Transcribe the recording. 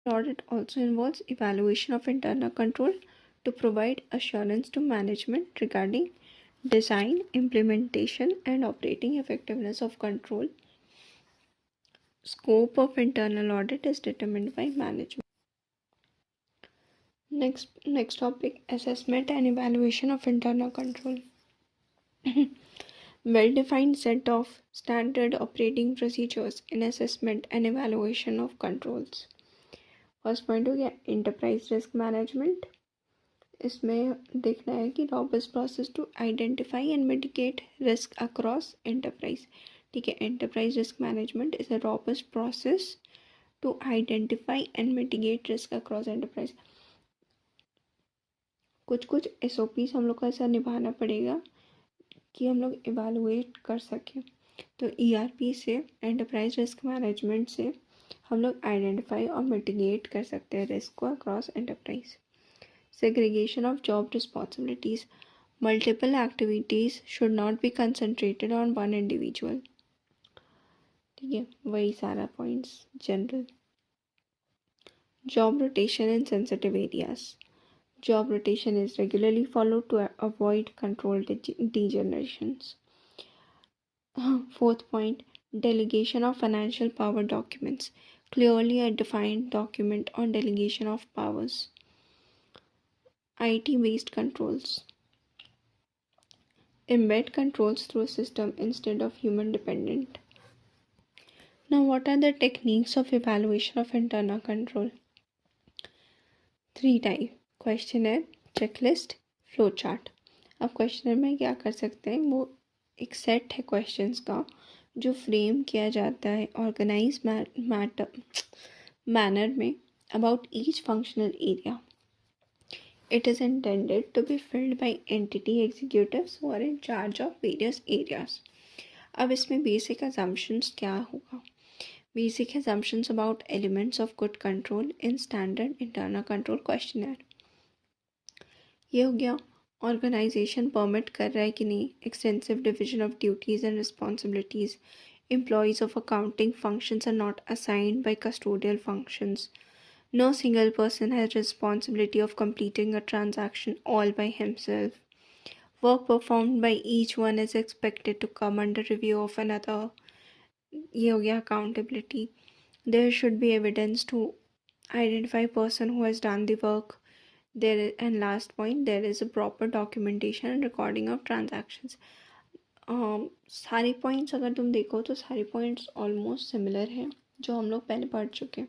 Audit also involves evaluation of internal control to provide assurance to management regarding design, implementation, and operating effectiveness of control. Scope of internal audit is determined by management. Next topic, assessment and evaluation of internal control. Well-defined set of standard operating procedures in assessment and evaluation of controls. First point हो गया enterprise risk management. इसमें देखना है कि robust process to identify and mitigate risk across enterprise. ठीक है, enterprise risk management is a robust process to identify and mitigate risk across enterprise. कुछ SOPs हम लोग को ऐसा निभाना पड़ेगा कि हम लोग इवेलुएट कर सकें. तो ERP से, एंटरप्राइज रिस्क मैनेजमेंट से हम लोग आइडेंटिफाई और मिटिगेट कर सकते हैं रिस्क को across enterprise. Segregation of job responsibilities. Multiple activities should not be concentrated on one individual. ठीक है, वही सारा points general. Job rotation in sensitive areas. Job rotation is regularly followed to avoid control degenerations. Fourth point, delegation of financial power documents. Clearly a defined document on delegation of powers. IT-based controls. Embed controls through a system instead of human dependent. Now, what are the techniques of evaluation of internal control? 3 types. Questionnaire, checklist, flow chart. अब questionnaire में क्या कर सकते हैं, वो एक set है questions का जो फ्रेम किया जाता है ऑर्गेनाइज मैनर में about each functional area. It is intended to be filled by entity executives who are in charge of various areas. अब इसमें बेसिक असम्पशंस क्या होगा? Basic assumptions about elements of good control in standard internal control questionnaire. ये हो गया organisation permit कर रहा है कि नहीं, extensive division of duties and responsibilities. Employees of accounting functions are not assigned by custodial functions. No single person has responsibility of completing a transaction all by himself. Work performed by each one is expected to come under review of another. ये हो गया accountability. There should be evidence to identify person who has done the work. And last point, there is a proper documentation and recording of transactions. सारे points अगर तुम देखो तो सारे points almost similar हैं जो हम लोग पहले पढ़ चुके हैं.